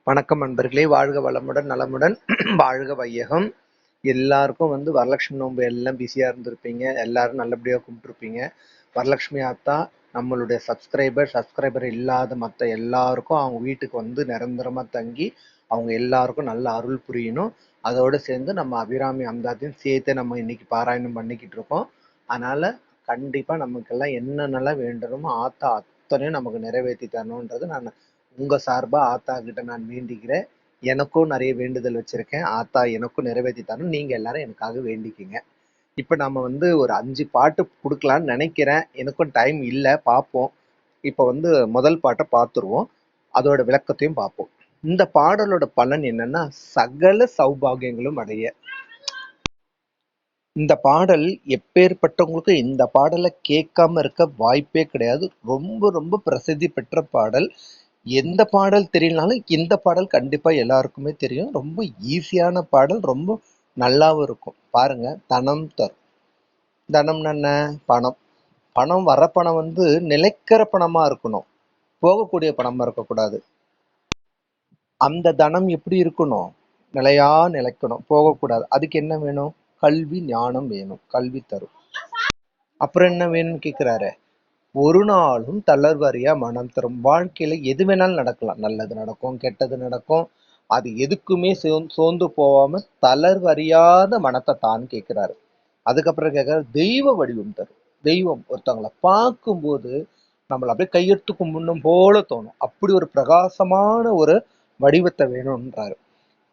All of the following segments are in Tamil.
வணக்கம் நண்பர்களே, வாழ்க வளமுடன் நலமுடன் வாழ்க வையகம். எல்லாருக்கும் வரலட்சுமி நோன்பு எல்லாம் பிஸியாக இருந்திருப்பீங்க. எல்லாரும் நல்லபடியாக கும்பிட்டுருப்பீங்க. வரலட்சுமி ஆத்தா நம்மளுடைய சப்ஸ்கிரைபர் இல்லாத மற்ற எல்லாருக்கும் அவங்க வீட்டுக்கு நிரந்தரமாக தங்கி அவங்க எல்லாருக்கும் நல்ல அருள் புரியணும். அதோடு சேர்ந்து நம்ம அபிராமி அந்தாத்தையும் சேர்த்து நம்ம இன்னைக்கு பாராயணம் பண்ணிக்கிட்டு இருக்கோம். அதனால கண்டிப்பாக நமக்கெல்லாம் என்னென்னலாம் வேண்டணுமோ ஆத்தா அத்தனையும் நமக்கு நிறைவேற்றி தரணுன்றது நான் உங்கள் சார்பாக ஆத்தா கிட்ட நான் வேண்டிக்கிறேன். எனக்கும் நிறைய வேண்டுதல் வச்சுருக்கேன். ஆத்தா எனக்கும் நிறைவேற்றி தரணும். நீங்கள் எல்லாரும் எனக்காக வேண்டிக்கிங்க. இப்போ நம்ம ஒரு 5 பாட்டு கொடுக்கலான்னு நினைக்கிறேன். எனக்கும் டைம் இல்லை, பார்ப்போம். இப்போ முதல் பாட்டை பார்த்துருவோம். அதோட விளக்கத்தையும் பார்ப்போம். இந்த பாடலோட பலன் என்னன்னா, சகல சௌபாகியங்களும் அடைய. இந்த பாடல் எப்பேற்பட்டவங்களுக்கு இந்த பாடலை கேட்காம இருக்க வாய்ப்பே கிடையாது. ரொம்ப ரொம்ப பிரசித்தி பெற்ற பாடல். எந்த பாடல் தெரியலனாலும் இந்த பாடல் கண்டிப்பா எல்லாருக்குமே தெரியும். ரொம்ப ஈஸியான பாடல், ரொம்ப நல்லாவும் இருக்கும். பாருங்க, தனம் தரும். தனம்னா என்ன? பணம். பணம் வர பணம் நிலைக்கிற பணமா இருக்கணும், போகக்கூடிய பணமா இருக்கக்கூடாது. அந்த தனம் எப்படி இருக்கணும்? நிலையா நிலைக்கணும், போகக்கூடாது. அதுக்கு என்ன வேணும்? கல்வி ஞானம் வேணும். கல்வி தரும். அப்புறம் என்ன வேணும்னு கேட்கிறாரு. ஒரு நாளும் தளர்வறியா மனம் தரும். வாழ்க்கையில எது வேணாலும் நடக்கலாம். நல்லது நடக்கும், கெட்டது நடக்கும். அது எதுக்குமே சோர்ந்து போகாம தளர்வறியாத மனத்தை தான் கேட்கிறாரு. அதுக்கப்புறம் கேட்கிறாரு, தெய்வ வடிவம் தரும். தெய்வம் ஒருத்தவங்களை பார்க்கும்போது நம்மளை அப்படியே கையெடுத்து கும்பிடணும் போல தோணும். அப்படி ஒரு பிரகாசமான ஒரு வடிவத்தை வேணும்ன்றாரு.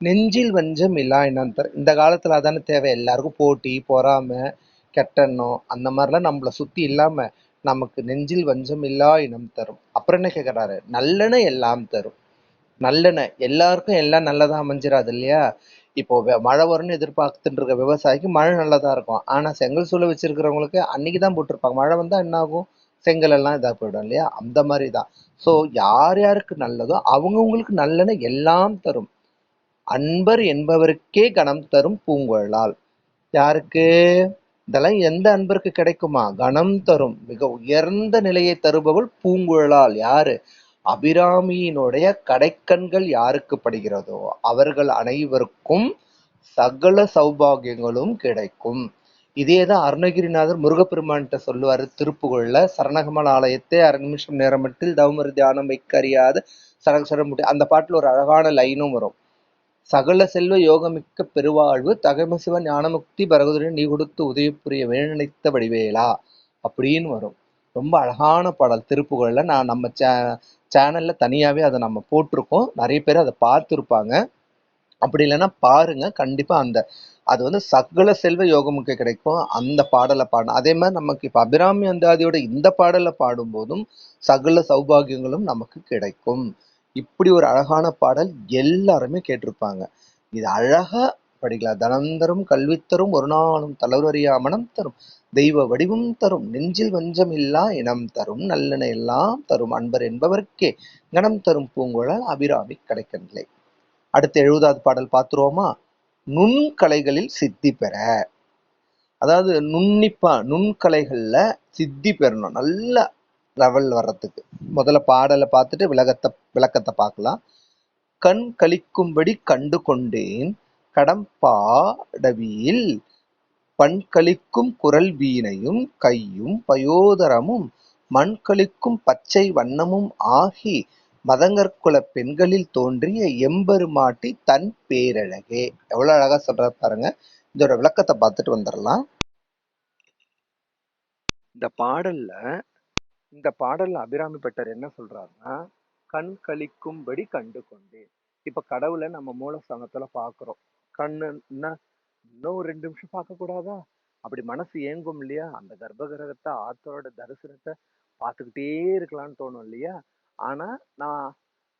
நெஞ்சில் வஞ்சம் இல்லா இனம் தரும். இந்த காலத்துல அதானே தேவை. எல்லாருக்கும் போட்டி, பொறாமை, கெட்டெண்ணம் அந்த மாதிரிலாம் நம்மளை சுத்தி இல்லாம நமக்கு நெஞ்சில் வஞ்சம் இல்லா இனம் தரும். அப்புறம் என்ன கேட்கிறாரு? நல்லெண்ண எல்லாம் தரும். நல்லெண்ண எல்லாருக்கும் எல்லாம் நல்லதா அமைஞ்சிடாது இல்லையா? இப்போ மழை வரும்னு எதிர்பார்த்துட்டு இருக்க விவசாயிக்கு மழை நல்லதா இருக்கும். ஆனா செங்கல் சூளை வச்சிருக்கிறவங்களுக்கு அன்னைக்குதான் போட்டிருப்பாங்க. மழை வந்தா என்ன ஆகும்? செங்கல் எல்லாம் இதா போயிடும் இல்லையா? அந்த மாதிரிதான். சோ யார் யாருக்கு நல்லதோ அவங்கவுங்களுக்கு நல்லெண்ண எல்லாம் தரும். அன்பர் என்பவருக்கே கணம் தரும் பூங்குழலால். யாருக்கு? இதெல்லாம் எந்த அன்பருக்கு கிடைக்குமா? கணம் தரும். மிக உயர்ந்த நிலையை தருபவள் பூங்குழலால். யாரு? அபிராமியினுடைய கடைக்கண்கள் யாருக்கு படுகிறதோ அவர்கள் அனைவருக்கும் சகல சௌபாகியங்களும் கிடைக்கும். இதேதான் அருணகிரிநாதர் முருகப்பெருமான்கிட்ட சொல்லுவாரு திருப்புகழ்ல. சரணகமல் ஆலயத்தை 1/2 நிமிஷம் நேரமட்டில் தவமறு தியானம் வைக்க அறியாத சரசரமுடி. அந்த பாட்டுல ஒரு அழகான லைனும் வரும். சகல செல்வ யோகமிக்க பெருவாழ்வு தகமசிவ ஞானமுக்தி பரகுதுரை நீ கொடுத்து உதயப்புரிய வேணித்த வடிவேலா அப்படின்னு வரும். ரொம்ப அழகான பாடல் திருப்புகழ்ல. நான் நம்ம சேனல்ல தனியாவே அதை நம்ம போட்டிருக்கோம். நிறைய பேர் அதை பார்த்துருப்பாங்க. அப்படி இல்லைன்னா பாருங்க. கண்டிப்பா அது சகல செல்வ யோகமுக்கு கிடைக்கும். அந்த பாடலை பாடணும். அதே மாதிரி நமக்கு இப்ப அபிராமி அந்தாதியோட இந்த பாடலை பாடும்போதும் சகல சௌபாகியங்களும் நமக்கு கிடைக்கும். இப்படி ஒரு அழகான பாடல் எல்லாருமே கேட்டிருப்பாங்க. இது அழகா படிக்கலாம். தனந்தரும் கல்வித்தரும் ஒரு நாளும் தளர்வறியா மனம் தரும். தெய்வ வடிவம் தரும். நெஞ்சில் வஞ்சம் இல்லா இனம் தரும். நல்லென எல்லாம் தரும். அன்பர் என்பவருக்கே கணம் தரும் பூங்குழல் அபிராமி கிடைக்கவில்லை. அடுத்து 70வது பாடல் பார்த்துருவோமா? நுண்கலைகளில் சித்தி பெற. அதாவது நுண்கலைகள்ல சித்தி பெறணும். நல்ல லெவல் வர்றதுக்கு முதல்ல பாடலை பார்த்துட்டு விளக்கத்தை பார்க்கலாம். கண் கழிக்கும்படி கண்டு கொண்டேன் கடம்பாடவியில் பண்களிக்கும் குரல் வீணையும் கையும் பயோதரமும் மண்களிக்கும் பச்சை வண்ணமும் ஆகி மதங்கற்குல பெண்களில் தோன்றிய எம்பெருமாட்டி தன் பேரழகே. எவ்வளவு அழகா சொல்ற பாருங்க. இதோட விளக்கத்தை பார்த்துட்டு வந்துடலாம். இந்த பாடல்ல அபிராமி பட்டர் என்ன சொல்றாருன்னா, கண் கழிக்கும்படி கண்டு கொண்டேன். இப்ப கடவுளை நம்ம மூலஸ்தானத்துல பாக்குறோம். கண்ணுன்னா இன்னும் ஒரு 2 நிமிஷம் பார்க்க கூடாதா? அப்படி மனசு ஏங்கும் இல்லையா? அந்த கர்ப்பகிரகத்தை ஆத்தோட தரிசனத்தை பார்த்துக்கிட்டே இருக்கலாம்னு தோணும் இல்லையா? ஆனா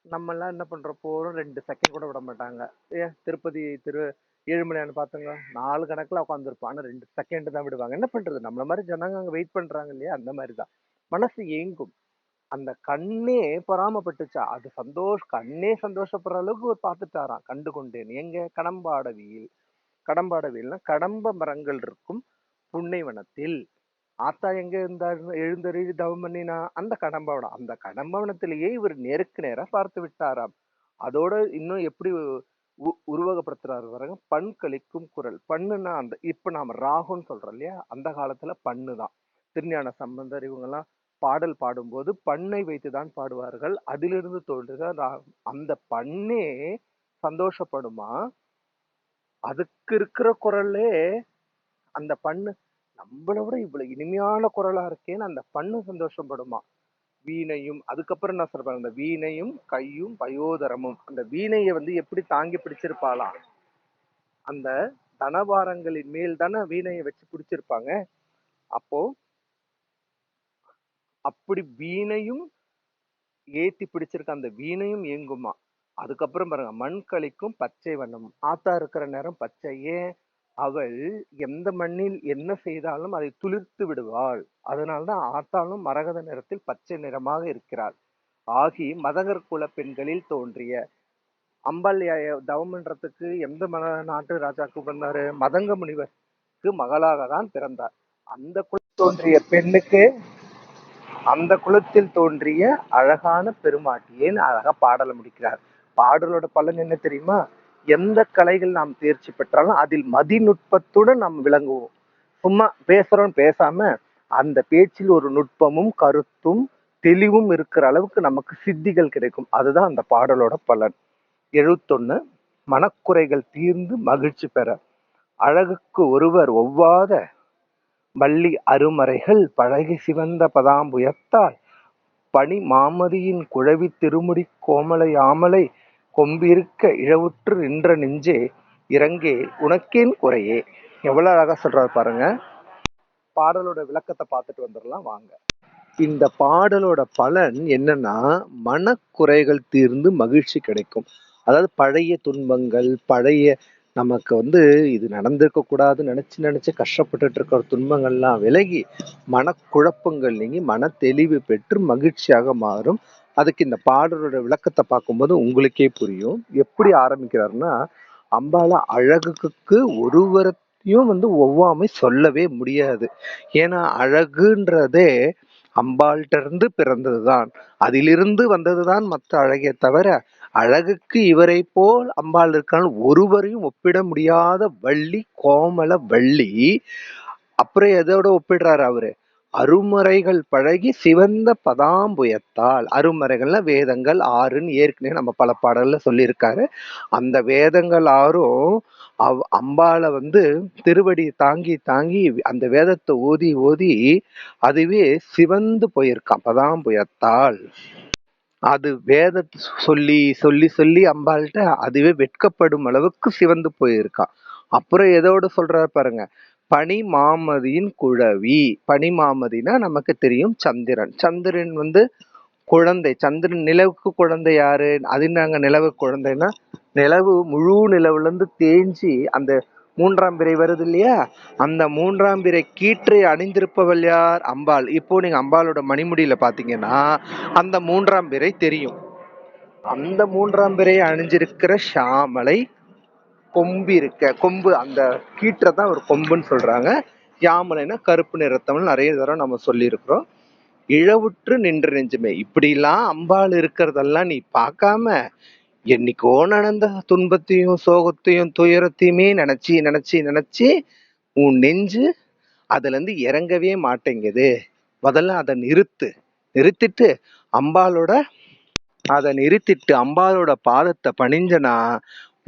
நம்ம எல்லாம் என்ன பண்றோம்? போறோம், 2 செகண்ட் கூட விட மாட்டாங்க. ஏன் திருப்பதி ஏழுமலையான்னு பார்த்தோங்க, 4 கணக்குல உட்காந்துருப்போம். ஆனா 2 செகண்ட் தான் விடுவாங்க. என்ன பண்றது? நம்மள மாதிரி ஜனங்க அங்க வெயிட் பண்றாங்க இல்லையா? அந்த மாதிரிதான் மனசு ஏங்கும். அந்த கண்ணே பொறாமப்பட்டுச்சா, அது கண்ணே சந்தோஷப்படுற அளவுக்கு ஒரு பார்த்துட்டாராம். கண்டு கொண்டேன். எங்க? கடம்பாடவியில். கடம்பாடவியல்னா கடம்ப மரங்கள் இருக்கும் புன்னைவனத்தில். ஆத்தா எங்க இருந்தார்? எழுந்தருளி தவம் பண்ணினா அந்த கடம்பவனம். அந்த கடம்பவனத்திலேயே இவர் நேருக்கு நேரா பார்த்து விட்டாராம். அதோட இன்னும் எப்படி உருவகப்படுத்துறாரு பாருங்க. பண் கழிக்கும் குரல். பண்ணுன்னா அந்த இப்ப நாம ராகம்னு சொல்றோம் இல்லையா? அந்த காலத்துல பண்ணு தான். திருஞான சம்பந்தர் இவங்கெல்லாம் பாடல் பாடும்போது பண்ணை வைத்துதான் பாடுவார்கள். அதிலிருந்து தோன்றுக ராகம். அந்த பண்ணே சந்தோஷப்படுமா? அதுக்கு இருக்கிற குரலே அந்த பண்ணு நம்மள விட இவ்வளவு இனிமையான குரலா இருக்கேன்னு அந்த பண்ணு சந்தோஷப்படுமா? வீணையும் அதுக்கப்புறம் என்ன சொல்றாங்க, அந்த வீணையும் கையும் பயோதரமும். அந்த வீணையை வந்து எப்படி தாங்கி பிடிச்சிருப்பாளாம், அந்த தனபாரங்களின் மேல் தானே வீணையை வச்சு பிடிச்சிருப்பாங்க. அப்போ அப்படி வீணையும் ஏத்தி பிடிச்சிருக்க அந்த வீணையும் இயங்குமா. அதுக்கப்புறம் பாருங்க, மண் கழிக்கும் பச்சை வண்ணம். ஆத்தா இருக்கிற நேரம் பச்சை. ஏன்? அவள் எந்த மண்ணில் என்ன செய்தாலும் அதை துளிர்த்து விடுவாள். அதனால்தான் ஆத்தாலும் மரகத நிறத்தில் பச்சை நிறமாக இருக்கிறாள். ஆகி மதகர் குல பெண்களில் தோன்றிய அம்பாள் தவம் பண்றதுக்கு எந்த நாட்டு ராஜாக்கு வந்தாரு? மதங்க முனிவருக்கு மகளாக தான் பிறந்தார். அந்த குலத்தில் தோன்றிய பெண்ணுக்கு அந்த குலத்தில் தோன்றிய அழகான பெருமாட்டியேன்னு அழகா பாடலை முடிக்கிறார். பாடலோட பலன் என்ன தெரியுமா? எந்த கலைகள் நாம் தேர்ச்சி பெற்றாலும் அதில் மதிநுட்பத்துடன் நாம் விளங்குவோம். சும்மா பேசுறோம் பேசாம அந்த பேச்சில் ஒரு நுட்பமும் கருத்தும் தெளிவும் இருக்கிற அளவுக்கு நமக்கு சித்திகள் கிடைக்கும். அதுதான் அந்த பாடலோட பலன். 71 மனக்குறைகள் தீர்ந்து மகிழ்ச்சி பெற. அழகுக்கு ஒருவர் ஒவ்வாத வள்ளி அருமறைகள் பழகி சிவந்த பதாம்புயத்தால் பனி மாமதியின் குழவி திருமுடி கோமலை ஆமலை கொம்பிருக்க இழவுற்று நின்ற நெஞ்சே இறங்கே உனக்கேன் குறையே. எவ்வளவு அழகா சொல்றாரு பாருங்க. பாடலோட விளக்கத்தை பார்த்துட்டு வந்துடலாம் வாங்க. இந்த பாடலோட பலன் என்னன்னா, மனக்குறைகள் தீர்ந்து மகிழ்ச்சி கிடைக்கும். அதாவது பழைய துன்பங்கள், பழைய நமக்கு வந்து இது நடந்திருக்க கூடாதுன்னு நினைச்சு நினைச்சு கஷ்டப்பட்டுட்டு இருக்கிற துன்பங்கள்லாம் விலகி மனக்குழப்பங்கள் நீங்கி மன தெளிவு பெற்று மகிழ்ச்சியாக மாறும். அதுக்கு இந்த பாடலோட விளக்கத்தை பார்க்கும்போது உங்களுக்கே புரியும். எப்படி ஆரம்பிக்கிறாருன்னா, அம்பால அழகுக்கு ஒருவரையும் வந்து ஒவ்வாமை சொல்லவே முடியாது. ஏன்னா அழகுன்றதே அம்பாள்கிட்ட இருந்து பிறந்ததுதான். அதிலிருந்து வந்ததுதான் மற்ற அழகே தவிர, அழகுக்கு இவரை போல் அம்பாள் இருக்கான்னு ஒருவரையும் ஒப்பிட முடியாத வள்ளி, கோமல வள்ளி. அப்புறம் எதோட ஒப்பிடுறாரு அவரு? அருமறைகள் பழகி சிவந்த பதாம்புயத்தால். அருமறைகள்னா வேதங்கள் 6ன்னு ஏற்கனவே நம்ம பல பாடல்ல சொல்லியிருக்காரு. அந்த வேதங்கள் 6ம் அம்பாளை வந்து திருவடி தாங்கி தாங்கி அந்த வேதத்தை ஓதி ஓதி அதுவே சிவந்து போயிருக்கான் பதாம்புயத்தால். அது வேதத்தை சொல்லி சொல்லி சொல்லி அம்பாள்கிட்ட அதுவே வெட்கப்படும் அளவுக்கு சிவந்து போயிருக்கான். அப்புறம் எதோட சொல்றாரு பாருங்க, பனி மாமதியின் குழவி. பனி மாமதினா நமக்கு தெரியும் சந்திரன். சந்திரன் வந்து குழந்தை. சந்திரன் நிலவுக்கு குழந்தை யாரு? அது நாங்க நிலவு குழந்தைன்னா, நிலவு முழு நிலவுல இருந்து தேஞ்சி அந்த 3ஆம் பிறை வருது இல்லையா? அந்த 3ஆம் பிறை கீற்றை அணிந்திருப்பவள் யார்? அம்பாள். இப்போ நீங்க அம்பாளோட மணிமுடியில பாத்தீங்கன்னா அந்த 3ஆம் பிறை தெரியும். அந்த 3ஆம் பிறை அணிஞ்சிருக்கிற ஷாமலை கொம்பு இருக்க கொம்பு, அந்த கீற்றை தான் ஒரு கொம்புன்னு சொல்றாங்க. யாமலைன்னா கருப்பு நிறத்தவள் நிறைய தடவை நம்ம சொல்லியிருக்கிறோம். இழவுற்று நின்ற நெஞ்சுமே. இப்படிலாம் அம்பாள் இருக்கிறதெல்லாம் நீ பார்க்காம என்னைக்கோ நடந்த துன்பத்தையும் சோகத்தையும் துயரத்தையுமே நினைச்சு நினைச்சு நினைச்சு உன் நெஞ்சு அதுல இருந்து இறங்கவே மாட்டேங்குது. முதல்ல அதை நிறுத்திட்டு அம்பாளோட அம்பாளோட பாதத்தை பணிஞ்சனா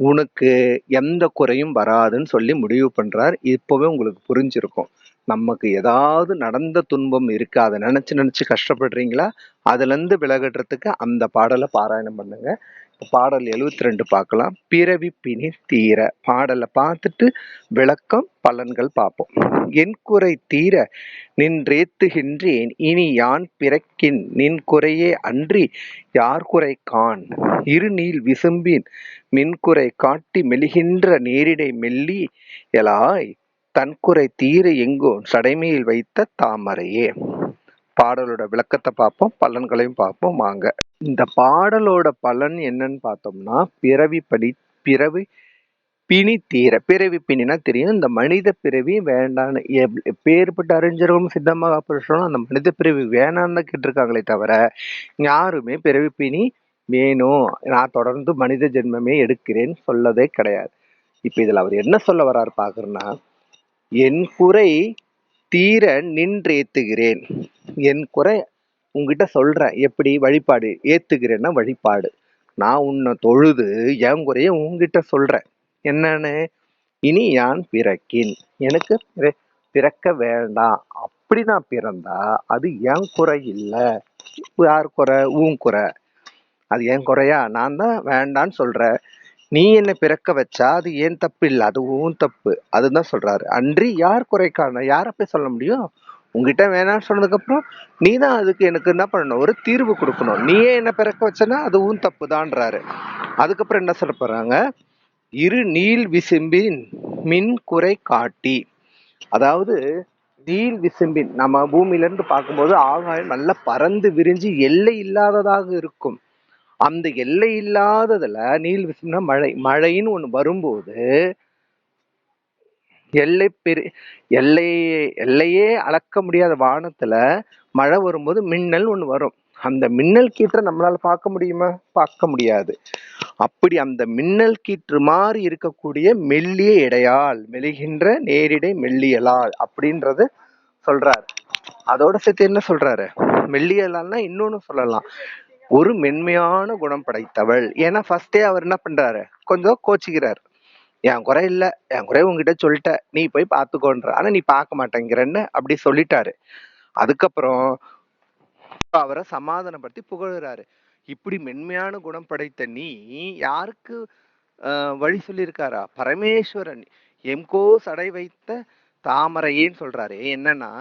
உனக்கு எந்த குறையும் வராதுன்னு சொல்லி முடிவு பண்றார். இப்பவே உங்களுக்கு புரிஞ்சிருக்கும். நமக்கு ஏதாவது நடந்த துன்பம் இருக்கு, அதை நினைச்சு நினைச்சு கஷ்டப்படுறீங்களா? அதுல இருந்து விலகட்டுறதுக்கு அந்த பாடலை பாராயணம் பண்ணுங்க. பாடல் 72 பார்க்கலாம். பிறவி பிணி தீர. பாடலை பார்த்துட்டு விளக்கம் பலன்கள் பார்ப்போம். என் குறை தீர நின்றேத்துகின்றேன் இனி யான் பிறக்கின் நின் குறையே அன்றி யார் குறை காண். இருநீல் விசும்பின் மின்குறை காட்டி மெலிகின்ற நேரிடை மெல்லி எலாய் தன்குறை தீர எங்கோ சடைமையில் வைத்த தாமரையே. பாடலோட விளக்கத்தை பார்ப்போம், பலன்களையும் பார்ப்போம் வாங்க. இந்த பாடலோட பலன் என்னன்னு பார்த்தோம்னா, பிறவி பிணி தீர. பிறவி பிணினா தெரியும், இந்த மனித பிறவி வேண்டான்னு எப்பேற்பட்ட அறிஞர்களும் சித்தமாக புருஷனும் அந்த மனித பிறவி வேணான்னு கேட்டிருக்காங்களே தவிர யாருமே பிறவி பிணி வேணும், நான் தொடர்ந்து மனித ஜென்மமே எடுக்கிறேன் சொல்லதே கிடையாது. இப்ப இதுல அவர் என்ன சொல்ல வர்றாரு பாக்குறேன்னா, என் குறை தீர நின்றேத்துகிறேன். என் குறை உங்ககிட்ட சொல்றேன். எப்படி? வழிபாடு. ஏத்துகிறேன்னா வழிபாடு. நான் உன்னை தொழுது என் குறைய உன்கிட்ட சொல்றேன். என்னன்னு? இனி யான் பிறக்கின், எனக்கு பிறக்க வேண்டாம். அப்படி நான் பிறந்தா அது என் குறை இல்ல. யார் குறை? உன் குறை. அது என் குறையா? நான் தான் வேண்டான்னு சொல்றேன். நீ என்ன பிறக்க வச்சா அது ஏன் தப்பு இல்ல, அது உன் தப்பு. அதுதான் சொல்றாரு. அன்றி யார் குறைக்கான? யார போய் சொல்ல முடியும்? உங்ககிட்ட வேணாம்னு சொன்னதுக்கு அப்புறம் நீ தான் அதுக்கு எனக்கு என்ன பண்ணணும்? ஒரு தீர்வு கொடுக்கணும். நீயே என்ன பிறக்க வச்சனா அது உன் தப்பு தான்றாரு. அதுக்கப்புறம் என்ன சொல்ல போறாங்க? இரு நீள் விசும்பின் மின் குறை காட்டி. அதாவது நீள் விசும்பின், நம்ம பூமியில இருந்து பார்க்கும்போது ஆகாயம் நல்லா பறந்து விரிஞ்சு எல்லை இல்லாததாக இருக்கும். அந்த எல்லை இல்லாததுல நீள் விசும்புனா மழை, மழைன்னு ஒண்ணு வரும்போது எல்லையே அளக்க முடியாத வானத்துல மழை வரும்போது மின்னல் ஒண்ணு வரும். அந்த மின்னல் கீற்றை நம்மளால பார்க்க முடியுமா? பார்க்க முடியாது. அப்படி அந்த மின்னல் கீற்று மாதிரி இருக்கக்கூடிய மெல்லிய இடையால் மெலிகின்ற நேரிடை மெல்லியலால் அப்படின்றது சொல்றாரு. அதோட சேர்த்து என்ன சொல்றாரு? மெல்லியலால்னா இன்னொன்னு சொல்லலாம், ஒரு மென்மையான குணம் படைத்தவள். ஏன்னா ஃபர்ஸ்டே அவர் என்ன பண்றாரு? கொஞ்சம் கோச்சிக்கிறார். என் குறை இல்ல, என் குறை உங்ககிட்ட சொல்லிட்ட, நீ போய் பாத்துக்கோன்ற. ஆனா நீ பார்க்க மாட்டேங்கிறன்னு அப்படி சொல்லிட்டாரு. அதுக்கப்புறம் அவரை சமாதானப்படுத்தி புகழுறாரு. இப்படி மென்மையான குணம் படைத்த நீ யாருக்கு வழி சொல்லியிருக்காரா? பரமேஸ்வரன். எம்கோ சடை வைத்த தாமரையேன்னு சொல்றாரு. என்னன்னா,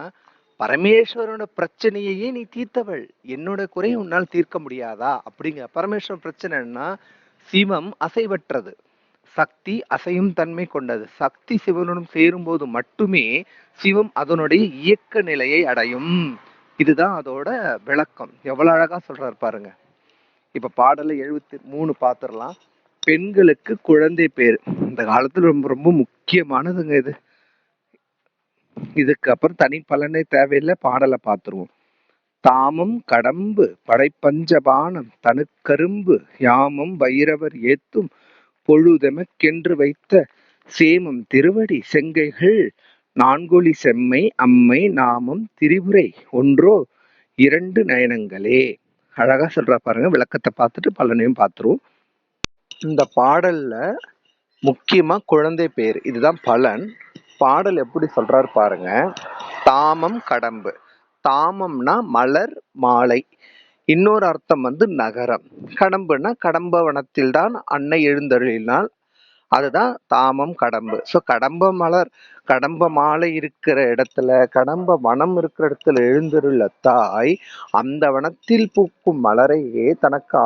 பரமேஸ்வரனோட பிரச்சனையே நீ தீர்த்தவள், என்னோட குறையை உன்னால் தீர்க்க முடியாதா? அப்படிங்க. பரமேஸ்வரன் பிரச்சனைன்னா சிவம் அசைவற்றது, சக்தி அசையும் தன்மை கொண்டது. சக்தி சிவனுடன் சேரும் போது மட்டுமே சிவம் அதனுடைய இயக்க நிலையை அடையும். இதுதான் அதோட விளக்கம். எவ்வளவு அழகா சொல்றாரு பாருங்க. இப்ப பாடல 73 பாத்துரலாம். பெண்களுக்கு குழந்தை பேர் இந்த காலத்துல ரொம்ப ரொம்ப முக்கியமானதுங்க இது. இதுக்கு அப்புறம் தனி பலனே தேவையில்லை, பாடலை பார்த்துருவோம். தாமம் கடம்பு படைப்பஞ்சபானம் தனுக்கரும்பு யாமம் வைரவர் ஏத்தும் பொழுதெமக்கென்று வைத்த சேமம் திருவடி செங்கைகள் நான்கொலி செம்மை அம்மை நாமம் திரிபுரை ஒன்றோ இரண்டு நயனங்களே. அழகா சொல்றா பாருங்க. விளக்கத்தை பார்த்துட்டு பலனையும் பார்த்துருவோம். இந்த பாடல்ல முக்கியமா குழந்தை பேர், இதுதான் பலன். பாடல் எப்படி சொல்றாரு பாருங்க. தாமம் கடம்பு. தாமம்னா மலர் மாலை. இன்னொரு அர்த்தம் நகரம். கடம்புனா கடம்பவனத்தில் தான் அன்னை எழுந்தருளினால், அதுதான் தாமம் கடம்பு. ஸோ கடம்ப மலர், கடம்ப மாலை இருக்கிற இடத்துல, கடம்ப வனம் இருக்கிற இடத்துல எழுந்தருள தாய் அந்த வனத்தில் பூக்கும் மலரையே தனக்கு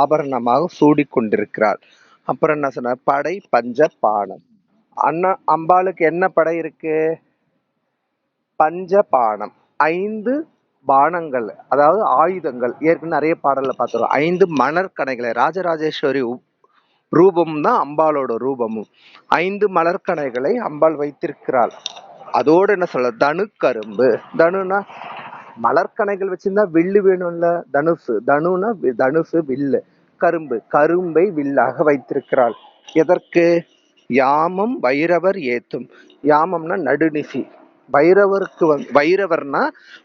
ஆபரணமாக சூடி கொண்டிருக்கிறாள். அப்புறம் என்ன சொன்ன? படை பஞ்ச பானம். அம்பாளுக்கு என்ன படை இருக்கு? பஞ்ச பானம், 5 பானங்கள், அதாவது ஆயுதங்கள். ஏற்கனவே நிறைய பாடல்ல பார்த்துருவோம். 5 மலர்கணைகளை, ராஜராஜேஸ்வரி ரூபம் தான் அம்பாளோட ரூபமும். 5 மலர்கணைகளை அம்பாள் வைத்திருக்கிறாள். அதோட என்ன சொல்ல? தனு கரும்பு. தனுனா மலர்கணைகள் வச்சிருந்தா வில்லு வேணும்ல, தனுசு. தனுனா தனுசு, வில்லு. கரும்பு, கரும்பை வில்லாக வைத்திருக்கிறாள். எதற்கு? யாமம் வைரவர் ஏத்தும். யாமம்னா நடுநிசி. பைரவருக்கு பைரவர்னா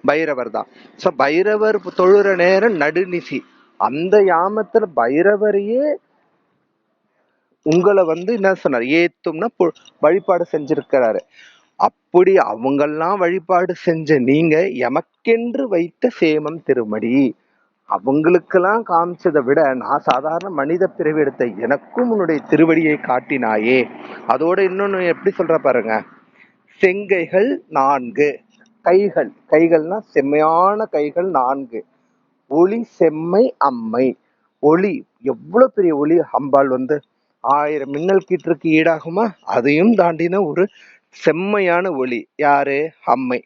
பைரவர் தான். ஸோ பைரவர் தொழுற நேரம் நடுநிசி. அந்த யாமத்துல பைரவரையே உங்களை என்ன சொன்னார்? ஏத்தும்னா வழிபாடு செஞ்சிருக்கிறாரு. அப்படி அவங்கெல்லாம் வழிபாடு செஞ்ச நீங்க எமக்கென்று வைத்த சேமம் திருமடி, அவங்களுக்கெல்லாம் காமிச்சதை விட நான் சாதாரண மனித பிறவி எடுத்த எனக்கும் உன்னுடைய திருவடியை காட்டினாயே. அதோட இன்னொன்னு எப்படி சொல்ற பாருங்க. செங்கைகள் 4, கைகள், கைகள்னா செம்மையான கைகள் 4, ஒளி செம்மை அம்மை. ஒளி, எவ்வளவு பெரிய ஒளி! அம்பாள் 1000 மின்னல் கீற்றுக்கு ஈடாகுமா? அதையும் தாண்டின ஒரு செம்மையான ஒளி. யாரு? அம்மை.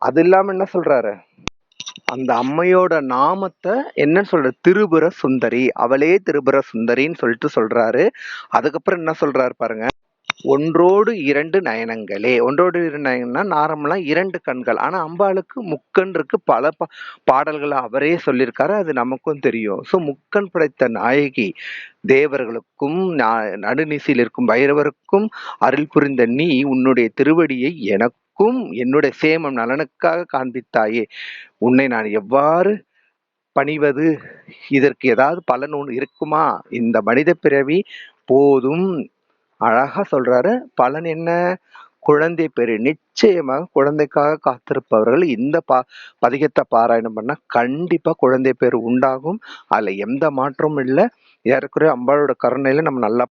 அது இல்லாம என்ன சொல்றாரு? அந்த அம்மையோட நாமத்தை என்ன சொல்ற? திரிபுர சுந்தரி. அவளே திரிபுர சுந்தரின்னு சொல்லிட்டு சொல்றாரு. அதுக்கப்புறம் என்ன சொல்றாரு பாருங்க. ஒன்றோடு இரண்டு நயனங்களே. ஒன்றோடு இரண்டு நயனம்னா நார்மலா 2 கண்கள். ஆனா அம்பாளுக்கு முக்கண் இருக்கு. பல பாடல்கள அவரே சொல்லியிருக்காரு. அது நமக்கும் தெரியும். முக்கண் படைத்த நாயகி. தேவர்களுக்கும் நடுநிசியில் இருக்கும் பைரவருக்கும் அருள் புரிந்த நீ உன்னுடைய திருவடியை எனக்கும் என்னுடைய சேமம் நலனுக்காக காண்பித்தாயே. உன்னை நான் எவ்வாறு பணிவது? இதற்கு ஏதாவது பலன் ஒண்ணு இருக்குமா? இந்த மனித பிறவி போதும். அழகா சொல்றாரு. பலன் என்ன? குழந்தை பேரு. நிச்சயமாக குழந்தைக்காக காத்திருப்பவர்கள் இந்த பதிகத்தை பாராயணம் பண்ணா கண்டிப்பா குழந்தை பேரு உண்டாகும். அதுல எந்த மாற்றமும் இல்லை. ஏறக்குறைய அம்பாளோட கருணையில நம்ம நல்லா